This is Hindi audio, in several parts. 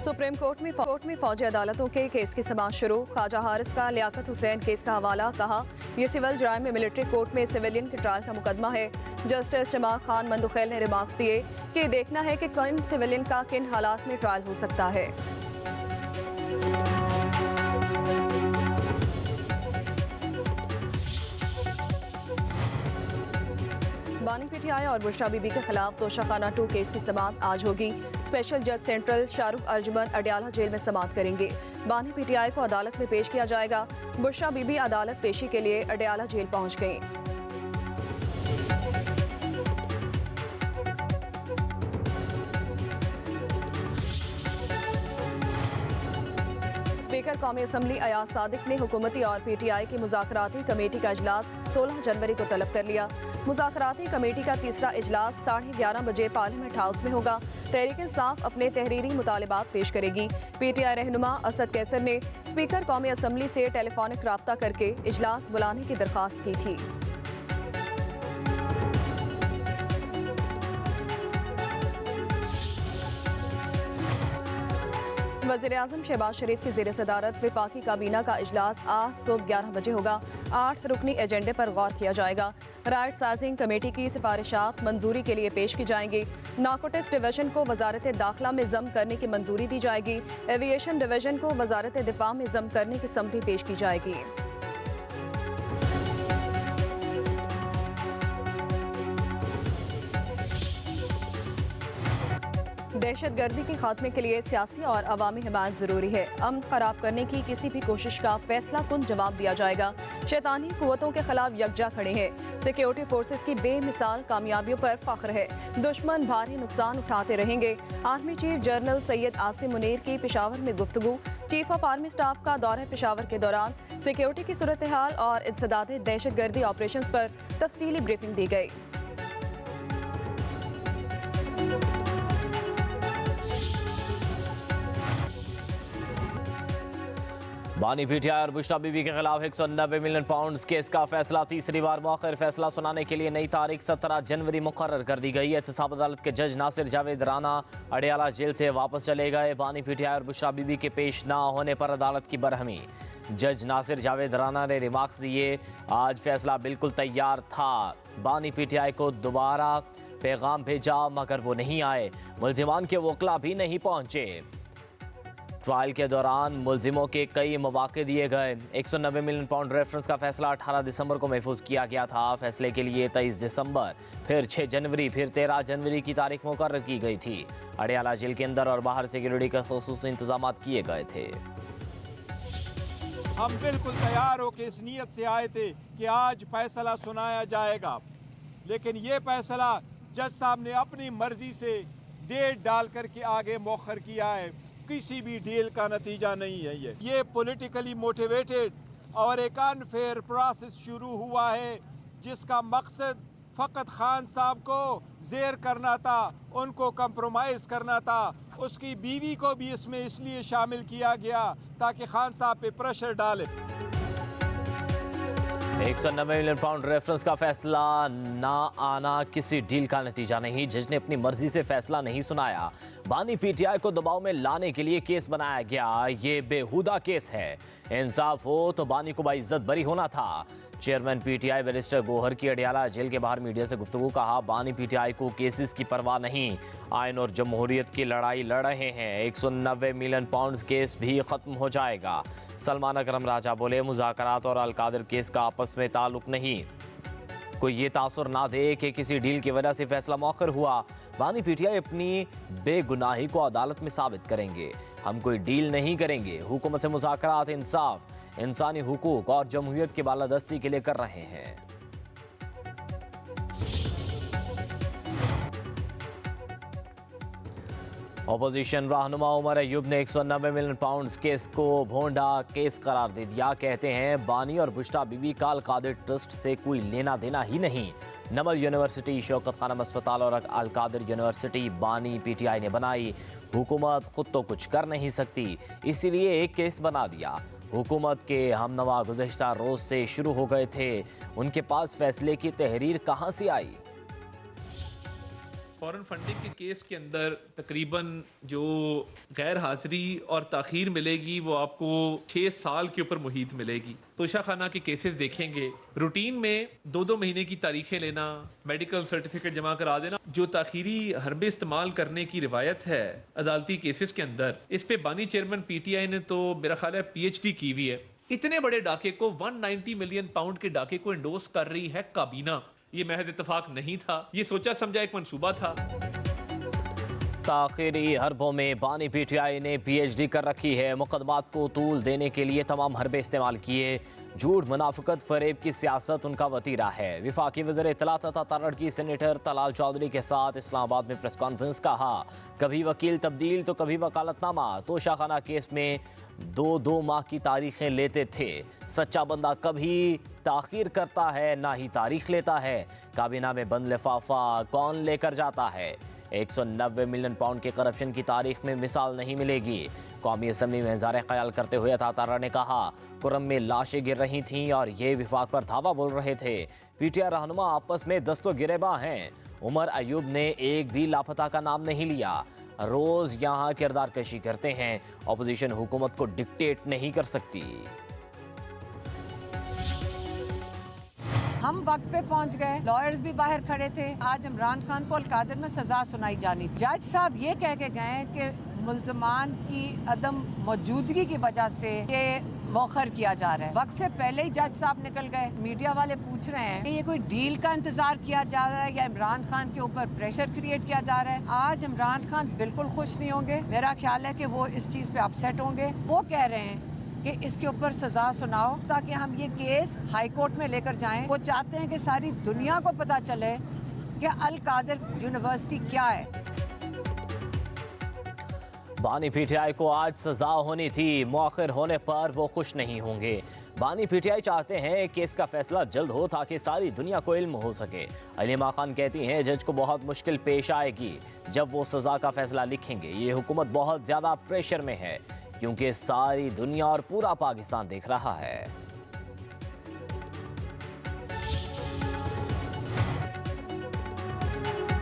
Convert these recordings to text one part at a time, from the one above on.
सुप्रीम कोर्ट में फौजी अदालतों के केस की समाअत शुरू। ख्वाजा हारिस का लियाकत हुसैन केस का हवाला। कहा, यह सिविल जुराइम में मिलिट्री कोर्ट में सिविलियन के ट्रायल का मुकदमा है। जस्टिस जमाल खान मंदुखेल ने रिमार्क्स दिए कि देखना है कि किन सिविलियन का किन हालात में ट्रायल हो सकता है। बानी पीटीआई और बुशरा बीबी के खिलाफ तोशाखाना 2 केस की समाअत आज होगी। स्पेशल जज सेंट्रल शाहरुख अर्जुमन अडियाला जेल में समाअत करेंगे। बानी पीटीआई को अदालत में पेश किया जाएगा। बुशरा बीबी अदालत पेशी के लिए अडियाला जेल पहुंच गई। स्पीकर कौमी असम्बली अयाज सादिक ने हुकूमती और पीटीआई की मुज़ाकराती कमेटी का इजलास 16 जनवरी को तलब कर लिया। मुज़ाकराती कमेटी का तीसरा इजलास 11:30 बजे पार्लियामेंट हाउस में होगा। तहरीक इंसाफ अपने तहरीरी मुतालिबात पेश करेगी। पीटीआई रहनुमा असद कैसर ने स्पीकर कौमी असम्बली से टेलीफोनिक राब्ता करके इजलास बुलाने की दरख्वास्त की थी। वज़ीर-ए-आज़म शहबाज शरीफ की ज़ेर सदारत वफाकी काबीना का इजलास आज सुबह 11 बजे होगा। 8 रुकनी एजेंडे पर गौर किया जाएगा। राइट साइजिंग कमेटी की सिफारिशात मंजूरी के लिए पेश की जाएंगी। नार्कोटिक्स डिवीजन को वजारत दाखिला में ज़म करने की मंजूरी दी जाएगी। एविएशन डिवीजन को वजारत दिफा में ज़म करने की समझी पेश की जाएगी। दहशत गर्दी के खात्मे के लिए सियासी और अवामी हिमायत जरूरी है। अमन खराब करने की किसी भी कोशिश का फैसला कुन जवाब दिया जाएगा। शैतानी कुव्वतों के खिलाफ यकजा खड़े हैं। सिक्योरिटी फोर्सेस की बेमिसाल कामयाबियों पर फख्र है। दुश्मन भारी नुकसान उठाते रहेंगे। Army chief general Syed Asim Munir की पेशावर में गुफ्तगू। चीफ ऑफ आर्मी स्टाफ का दौरा पेशावर के दौरान सिक्योरिटी की सूरत हाल और इंसदाद दहशत गर्दी ऑपरेशन पर तफसीली ब्रीफिंग दी गई। बानी पीटीआई और बुशरा बीबी के खिलाफ 190 मिलियन पाउंड केस का फैसला तीसरी बार मौखर। फैसला सुनाने के लिए नई तारीख 17 जनवरी मुकर्रर कर दी गई है। एहतसाब अदालत के जज नासिर जावेद राना अडियाला जेल से वापस चले गए। बानी पीटीआई और बुशरा बीबी के पेश ना होने पर अदालत की बरहमी। जज नासिर जावेद राना ने रिमार्क्स दिए, आज फैसला बिल्कुल तैयार था। बानी पीटीआई को दोबारा पैगाम भेजा मगर वो नहीं आए। मुल्जिमान के वकला भी नहीं पहुंचे। ट्रायल के दौरान मुल्जिमों के कई मौके दिए गए। 190 मिलियन पाउंड रेफरेंस का फैसला 18 दिसंबर को महफूज किया गया था। फैसले के लिए 23 दिसंबर, फिर 6 जनवरी, फिर 13 जनवरी की तारीख मुकर्रर की गई थी। अडियाला जेल के अंदर और बाहर सिक्योरिटी के खुसूसी इंतजाम किए गए थे। हम बिल्कुल तैयार होकर इस नीयत से आए थे कि आज फैसला सुनाया जाएगा, लेकिन ये फैसला जज साहब ने अपनी मर्जी से डेट डाल करके आगे मौखर किया है। किसी भी डील का नतीजा नहीं है। ये पॉलिटिकली मोटिवेटेड और एक अनफेयर प्रोसेस शुरू हुआ है, जिसका मकसद फ़कत खान साहब को ज़ेर करना था, उनको कंप्रोमाइज़ करना था। उसकी बीवी को भी इसमें इसलिए शामिल किया गया ताकि खान साहब पे प्रेशर डाले। 190 मिलियन पाउंड रेफरेंस का फैसला ना आना किसी डील का नतीजा नहीं। जज ने अपनी मर्जी से फैसला नहीं सुनाया। बानी पीटीआई को दबाव में लाने के लिए केस बनाया गया। ये बेहुदा केस है। इंसाफ हो तो बानी को बाइज्जत बरी होना था। चेयरमैन पीटीआई बैरिस्टर गोहर की अडियाला जेल के बाहर मीडिया से गुफ्तगू। कहा, बानी पीटीआई को केसेस की परवाह नहीं, आइन और जमहूरियत की लड़ाई लड़ रहे हैं। 190 मिलियन पाउंड केस भी खत्म हो जाएगा। सलमान अकरम राजा बोले, मुज़ाकरात और अलकादिर केस का आपस में ताल्लुक नहीं। कोई ये तासुर ना दे कि किसी डील की वजह से फैसला मौखर हुआ। बानी पीटीआई अपनी बेगुनाही को अदालत में साबित करेंगे। हम कोई डील नहीं करेंगे। हुकूमत से मुज़ाकरात इंसाफ, इंसानी हुकूक और जमहूरियत की बालादस्ती के लिए कर रहे हैं। अपोजिशन रहनुमा उमर अयूब ने 190 मिलियन पाउंड केस को भोंडा केस करार दे दिया। कहते हैं, बानी और बुशरा बीबी का अलकादिर ट्रस्ट से कोई लेना देना ही नहीं। नमल यूनिवर्सिटी, शौकत खानम अस्पताल और अलकादिर यूनिवर्सिटी बानी पीटीआई ने बनाई। हुकूमत खुद तो कुछ कर नहीं सकती, इसीलिए एक केस बना दिया। हुकूमत के हमनवा गुज़श्ता रोज से शुरू हो गए थे। उनके पास फैसले की तहरीर कहां से आई? फॉरेन फंडिंग के केस के अंदर तकरीबन जो गैर हाजिरी और ताखीर मिलेगी वो आपको 6 साल के ऊपर मुहित मिलेगी। तोशा खाना के केसेस देखेंगे, रूटीन में 2-2 महीने की तारीखें लेना, मेडिकल सर्टिफिकेट जमा करा देना, जो ताखीरी हरबे इस्तेमाल करने की रिवायत है अदालती केसेस के अंदर, इस पे बानी चेयरमैन PTI ने तो मेरा ख्याल है PhD की हुई है। इतने बड़े डाके को 190 मिलियन पाउंड के डाके को इंडोर्स कर रही है काबीना। ये महज इत्तेफाक नहीं था, ये सोचा समझा एक मंसूबा था। ताखीरी हरबों में बानी PTI ने PhD कर रखी है। मुकदमात को तूल देने के लिए तमाम हरबे इस्तेमाल किए। झूठ, मुनाफिकत, फरेब की सियासत उनका वतीरा है। विफाकी वज़ीर इत्तलात तथा तरक्की सेनेटर तलाल चौधरी के साथ इस्लामाबाद में प्रेस कॉन्फ्रेंस कहा, कभी वकील तब्दील तो कभी वकालतनामा। तोशा खाना केस में 2-2 माह की तारीखें लेते थे। सच्चा बंदा कभी ताखीर करता है ना ही तारीख लेता है। काबीना में बंद लिफाफा कौन लेकर जाता है? 190 मिलियन पाउंड के करप्शन की तारीख में मिसाल नहीं मिलेगी। कौमी असम्बली में इज़हार ख्याल करते हुए तातारा ने कहा, कुरम में लाशें गिर रही थीं और ये विफाक पर धावा बोल रहे थे। PTI रहनुमा आपस में दस्तो गिरेबा हैं। उमर अयूब ने एक भी लापता का नाम नहीं लिया। रोज यहाँ किरदार कशी करते हैं। अपोजिशन हुकूमत को डिक्टेट नहीं कर सकती। हम वक्त पे पहुंच गए, लॉयर्स भी बाहर खड़े थे। आज इमरान खान को अलकादर में सजा सुनाई जानी थी। जज साहब ये कह के गए कि मुल्ज़मान की अदम मौजूदगी की वजह से ये मौखर किया जा रहा है। वक्त से पहले ही जज साहब निकल गए। मीडिया वाले पूछ रहे हैं कि ये कोई डील का इंतजार किया जा रहा है या इमरान खान के ऊपर प्रेशर क्रिएट किया जा रहा है। आज इमरान खान बिल्कुल खुश नहीं होंगे। मेरा ख्याल है कि वो इस चीज़ पे अपसेट होंगे। वो कह रहे हैं कि इसके ऊपर सजा सुनाओ ताकि हम ये केस हाई कोर्ट में लेकर जाएं। वो चाहते हैं कि सारी दुनिया को पता चले कि अल कादिर यूनिवर्सिटी क्या है। बानी PTI को आज सजा होनी थी, मौखिर होने पर वो खुश नहीं होंगे। बानी PTI चाहते हैं कि इसका फैसला जल्द हो ताकि सारी दुनिया को इल्म हो सके। अलीमा खान कहती हैं जज को बहुत मुश्किल पेश आएगी जब वो सजा का फैसला लिखेंगे। ये हुकूमत बहुत ज्यादा प्रेशर में है क्योंकि सारी दुनिया और पूरा पाकिस्तान देख रहा है।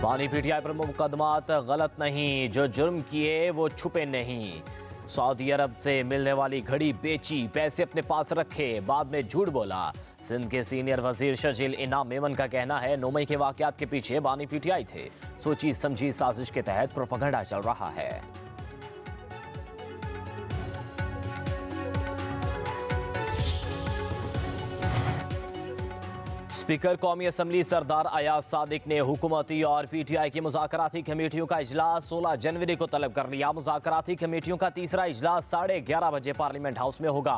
बानी PTI पर मुकदमात गलत नहीं, जो जुर्म किए वो छुपे नहीं। सऊदी अरब से मिलने वाली घड़ी बेची, पैसे अपने पास रखे, बाद में झूठ बोला। सिंध के सीनियर वजीर शर्जील इनाम मेमन का कहना है 9 मई के वाकयात के पीछे बानी PTI थे। सोची समझी साजिश के तहत प्रोपेगेंडा चल रहा है। स्पीकर कौमी असम्बली सरदार अयाज सादिक ने हुकूमती और PTI की मुज़ाकराती कमेटियों का इजलास 16 जनवरी को तलब कर लिया। मुज़ाकराती कमेटियों का तीसरा इजलास 11:30 बजे पार्लियामेंट हाउस में होगा।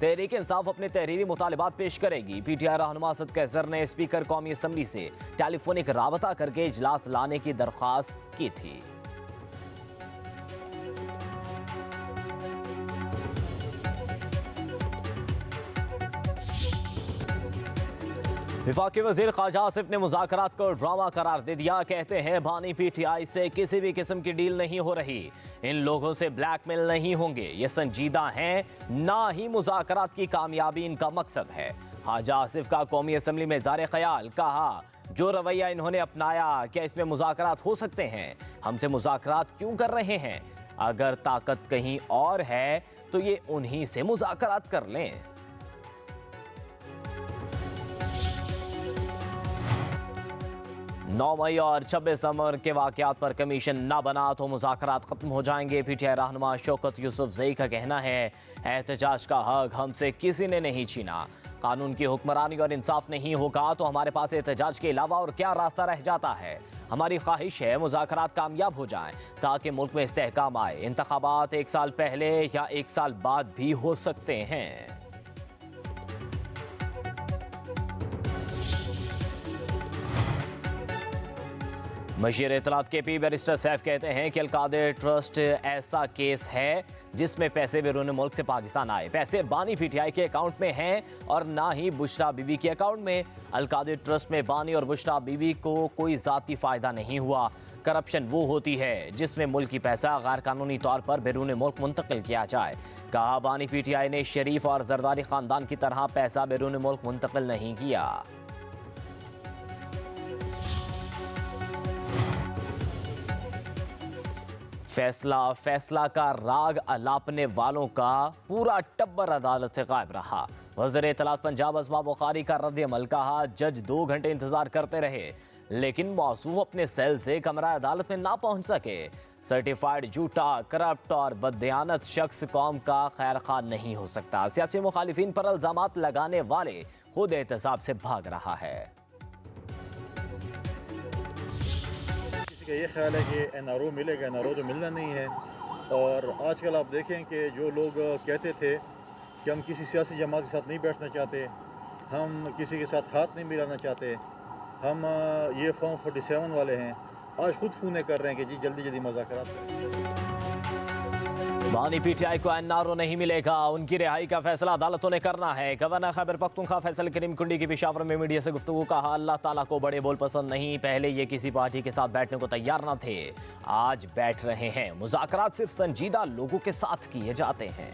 तहरीक इंसाफ अपने तहरीरी मुतालिबात पेश करेगी। PTI रहनुमा असद कैसर ने स्पीकर कौमी असम्बली से टेलीफोनिक राबता करके इजलास लाने की दरख्वास्त की थी। विफाकी वजीर ख्वाजा आसिफ ने मुज़ाकरात को ड्रामा करार दे दिया। कहते हैं बानी PTI से किसी भी किस्म की डील नहीं हो रही, इन लोगों से ब्लैकमेल नहीं होंगे, ये संजीदा हैं, ना ही मुज़ाकरात की कामयाबी इनका मकसद है। ख्वाजा आसिफ का कौमी असम्बली में इज़हार ख्याल, कहा जो रवैया इन्होंने अपनाया क्या इसमें मुज़ाकरात हो सकते हैं? हमसे मुज़ाकरात क्यों कर रहे हैं? अगर ताकत कहीं और है तो ये उन्हीं से मुज़ाकरात कर लें। 9 मई और 26 नवंबर के वाकयात पर कमीशन ना बना तो मुज़ाकरात खत्म हो जाएंगे। PTI रहनुमा शौकत यूसुफजई का कहना है एहतजाज का हक हमसे किसी ने नहीं छीना। कानून की हुक्मरानी और इंसाफ नहीं होगा तो हमारे पास एहतजाज के अलावा और क्या रास्ता रह जाता है। हमारी ख्वाहिश है मुज़ाकरात कामयाब हो जाएं ताकि मुल्क में इस्तेहकाम आए। इंतखाबात 1 साल पहले या 1 साल बाद भी हो सकते हैं। मशीर इत्तलात KP बैरिस्टर सैफ कहते हैं कि अलकादिर ट्रस्ट ऐसा केस है जिसमें पैसे बैरून मुल्क से पाकिस्तान आए। पैसे बानी PTI के अकाउंट में हैं और ना ही बुशरा बीबी के अकाउंट में। अलकादिर ट्रस्ट में बानी और बुशरा बीबी को कोई ज़ाती फ़ायदा नहीं हुआ। करप्शन वो होती है जिसमें मुल्की पैसा गैर कानूनी तौर पर बैरून मुल्क मुंतकिल किया जाए। कहा बानी PTI ने शरीफ और जरदारी ख़ानदान की तरह पैसा बैरून मुल्क मुंतकिल नहीं किया। फैसला का राग अलापने वालों का पूरा टब्बर अदालत से गायब रहा। वज़ीर इत्तलात पंजाब असमा बुखारी का रद्द अमल कहा, जज 2 घंटे इंतजार करते रहे लेकिन मौसूफ अपने सेल से कमरा अदालत में ना पहुंच सके। सर्टिफाइड झूठा, करप्ट और बददियानत शख्स कौम का खैर खा नहीं हो सकता। सियासी मुखालिफिन पर इल्जामात लगाने वाले खुद एहतसाब से भाग रहा है। किसी का ये ख्याल है कि NRO मिलेगा, NRO तो मिलना नहीं है। और आजकल आप देखें कि जो लोग कहते थे कि हम किसी सियासी जमात के साथ नहीं बैठना चाहते, हम किसी के साथ हाथ नहीं मिलाना चाहते, हम ये फॉर्म 47 वाले हैं, आज खुद फोन कर रहे हैं कि जी जल्दी जल्दी मुज़ाकरात करें। बानी PTI को NRO नहीं मिलेगा, उनकी रिहाई का फैसला अदालतों ने करना है। गवर्नर खैबर पख्तूनख्वा फैसल करीम कुंडी की पेशावर में मीडिया से गुफ्तगू कहा, अल्लाह ताला को बड़े बोल पसंद नहीं, पहले ये किसी पार्टी के साथ बैठने को तैयार न थे, आज बैठ रहे हैं। मुज़ाकरात सिर्फ संजीदा लोगों के साथ किए जाते हैं।